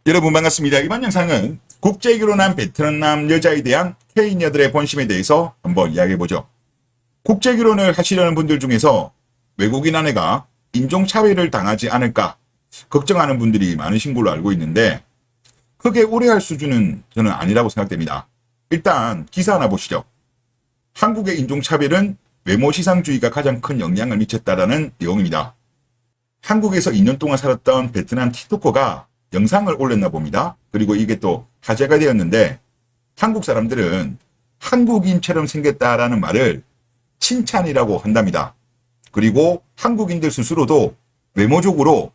여러분 반갑습니다. 이번 영상은 국제 결혼한 베트남 여자에 대한 K녀들의 본심에 대해서 한번 이야기해보죠. 국제 결혼을 하시려는 분들 중에서 외국인 아내가 인종차별을 당하지 않을까 걱정하는 분들이 많으신 걸로 알고 있는데 크게 우려할 수준은 저는 아니라고 생각됩니다. 일단 기사 하나 보시죠. 한국의 인종차별은 외모시상주의가 가장 큰 영향을 미쳤다라는 내용입니다. 한국에서 2년 동안 살았던 베트남 틱토커가 영상을 올렸나 봅니다. 그리고 이게 또 화제가 되었는데 한국 사람들은 한국인처럼 생겼다라는 말을 칭찬이라고 한답니다. 그리고 한국인들 스스로도 외모적으로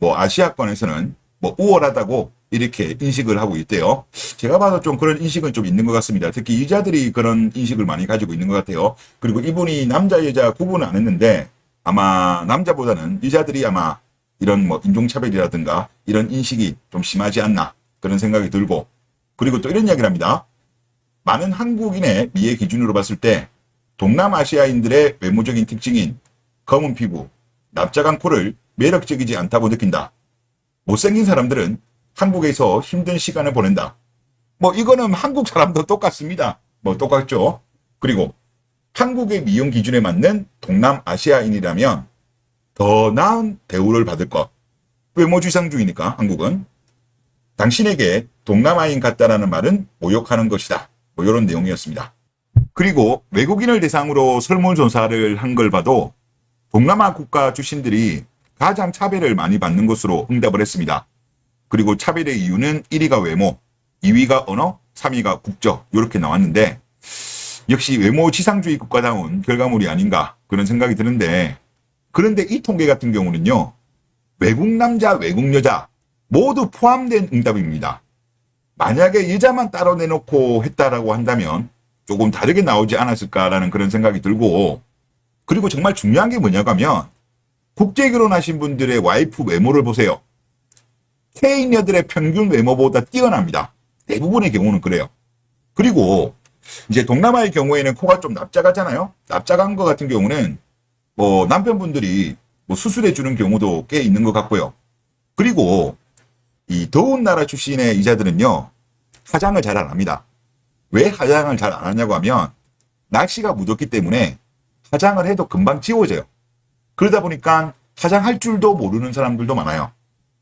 아시아권에서는 우월하다고 이렇게 인식을 하고 있대요. 제가 봐도 좀 그런 인식은 좀 있는 것 같습니다. 특히 여자들이 그런 인식을 많이 가지고 있는 것 같아요. 그리고 이분이 남자 여자 구분은 안 했는데 아마 남자보다는 여자들이 아마 이런 인종차별이라든가 이런 인식이 좀 심하지 않나 그런 생각이 들고, 그리고 또 이런 이야기를 합니다. 많은 한국인의 미의 기준으로 봤을 때 동남아시아인들의 외모적인 특징인 검은 피부, 납작한 코를 매력적이지 않다고 느낀다. 못생긴 사람들은 한국에서 힘든 시간을 보낸다. 이거는 한국 사람도 똑같습니다. 똑같죠. 그리고 한국의 미용 기준에 맞는 동남아시아인이라면 더 나은 대우를 받을 것. 외모지상주의니까 한국은. 당신에게 동남아인 같다라는 말은 모욕하는 것이다. 이런 내용이었습니다. 그리고 외국인을 대상으로 설문조사를 한 걸 봐도 동남아 국가 출신들이 가장 차별을 많이 받는 것으로 응답을 했습니다. 그리고 차별의 이유는 1위가 외모, 2위가 언어, 3위가 국적 이렇게 나왔는데 역시 외모지상주의 국가다운 결과물이 아닌가 그런 생각이 드는데, 그런데 이 통계 같은 경우는요, 외국 남자, 외국 여자 모두 포함된 응답입니다. 만약에 여자만 따로 내놓고 했다라고 한다면 조금 다르게 나오지 않았을까라는 그런 생각이 들고, 그리고 정말 중요한 게 뭐냐고 하면 국제 결혼하신 분들의 와이프 외모를 보세요. K녀들의 평균 외모보다 뛰어납니다. 대부분의 경우는 그래요. 그리고 이제 동남아의 경우에는 코가 좀 납작하잖아요. 납작한 거 같은 경우는 남편분들이 수술해 주는 경우도 꽤 있는 것 같고요. 그리고 이 더운 나라 출신의 여자들은요, 화장을 잘 안 합니다. 왜 화장을 잘 안 하냐고 하면 날씨가 무덥기 때문에 화장을 해도 금방 지워져요. 그러다 보니까 화장할 줄도 모르는 사람들도 많아요.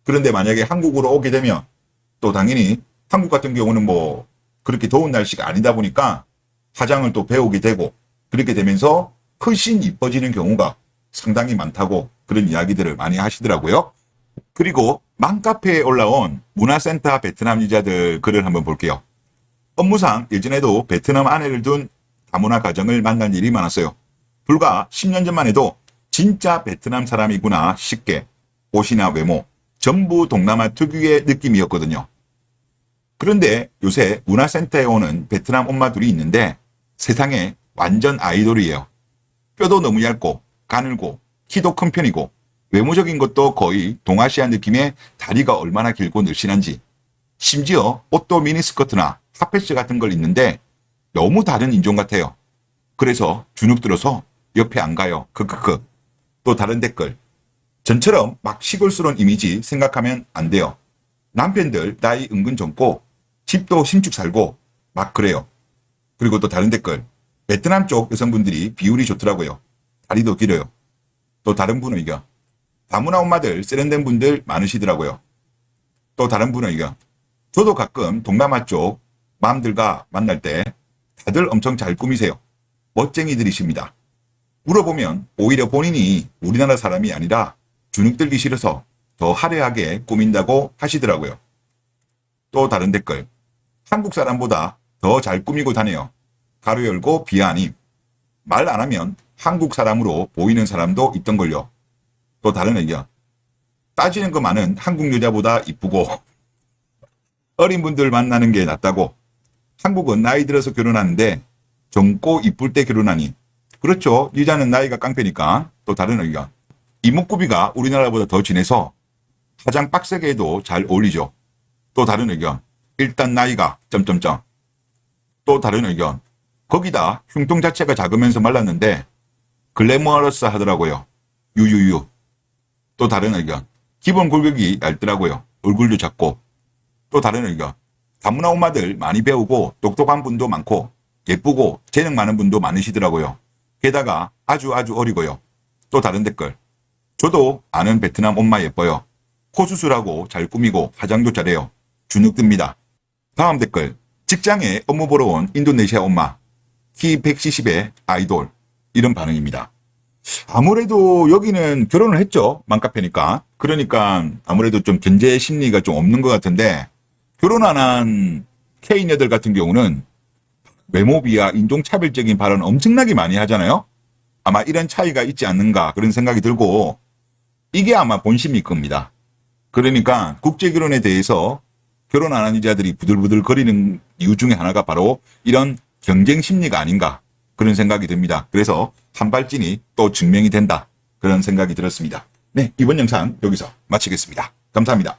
그런데 만약에 한국으로 오게 되면 또 당연히 한국 같은 경우는 그렇게 더운 날씨가 아니다 보니까 화장을 또 배우게 되고, 그렇게 되면서 훨씬 이뻐지는 경우가 상당히 많다고 그런 이야기들을 많이 하시더라고요. 그리고 맘카페에 올라온 문화센터 베트남 여자들 글을 한번 볼게요. 업무상 예전에도 베트남 아내를 둔 다문화 가정을 만난 일이 많았어요. 불과 10년 전만 해도 진짜 베트남 사람이구나 싶게 옷이나 외모 전부 동남아 특유의 느낌이었거든요. 그런데 요새 문화센터에 오는 베트남 엄마들이 있는데 세상에 완전 아이돌이에요. 뼈도 너무 얇고 가늘고 키도 큰 편이고 외모적인 것도 거의 동아시아 느낌의 다리가 얼마나 길고 늘씬한지, 심지어 옷도 미니스커트나 핫패스 같은 걸 입는데 너무 다른 인종 같아요. 그래서 주눅 들어서 옆에 안 가요. 크크크. 또 다른 댓글. 전처럼 막 시골스러운 이미지 생각하면 안 돼요. 남편들 나이 은근 젊고 집도 신축 살고 막 그래요. 그리고 또 다른 댓글. 베트남 쪽 여성분들이 비율이 좋더라고요. 다리도 길어요. 또 다른 분의 의견. 다문화 엄마들 세련된 분들 많으시더라고요. 또 다른 분의 의견. 저도 가끔 동남아 쪽 맘들과 만날 때 다들 엄청 잘 꾸미세요. 멋쟁이들이십니다. 물어보면 오히려 본인이 우리나라 사람이 아니라 주눅 들기 싫어서 더 화려하게 꾸민다고 하시더라고요. 또 다른 댓글. 한국 사람보다 더 잘 꾸미고 다녀요. 가로 열고 비아님. 말 안 하면 한국 사람으로 보이는 사람도 있던걸요. 또 다른 의견. 따지는 것만은 한국 여자보다 이쁘고 어린 분들 만나는 게 낫다고. 한국은 나이 들어서 결혼하는데 젊고 이쁠 때 결혼하니. 그렇죠. 여자는 나이가 깡패니까. 또 다른 의견. 이목구비가 우리나라보다 더 진해서 화장 빡세게 해도 잘 어울리죠. 또 다른 의견. 일단 나이가 점점점. 또 다른 의견. 거기다 흉통 자체가 작으면서 말랐는데 글래머러스 하더라고요. 유유유. 또 다른 의견. 기본 골격이 얇더라고요. 얼굴도 작고. 또 다른 의견. 다문화 엄마들 많이 배우고 똑똑한 분도 많고 예쁘고 재능 많은 분도 많으시더라고요. 게다가 아주 어리고요. 또 다른 댓글. 저도 아는 베트남 엄마 예뻐요. 코 수술하고 잘 꾸미고 화장도 잘해요. 주눅 듭니다. 다음 댓글. 직장에 업무 보러 온 인도네시아 엄마. 키 170의 아이돌. 이런 반응입니다. 아무래도 여기는 결혼을 했죠. 맘카페니까. 그러니까 아무래도 좀 견제 심리가 좀 없는 것 같은데 결혼 안 한 K녀들 같은 경우는 외모비하 인종차별적인 발언 엄청나게 많이 하잖아요. 아마 이런 차이가 있지 않는가 그런 생각이 들고 이게 아마 본심일 겁니다. 그러니까 국제결혼에 대해서 결혼 안 한 여자들이 부들부들 거리는 이유 중에 하나가 바로 이런 경쟁 심리가 아닌가 그런 생각이 듭니다. 그래서 한발진이 또 증명이 된다 그런 생각이 들었습니다. 네, 이번 영상 여기서 마치겠습니다. 감사합니다.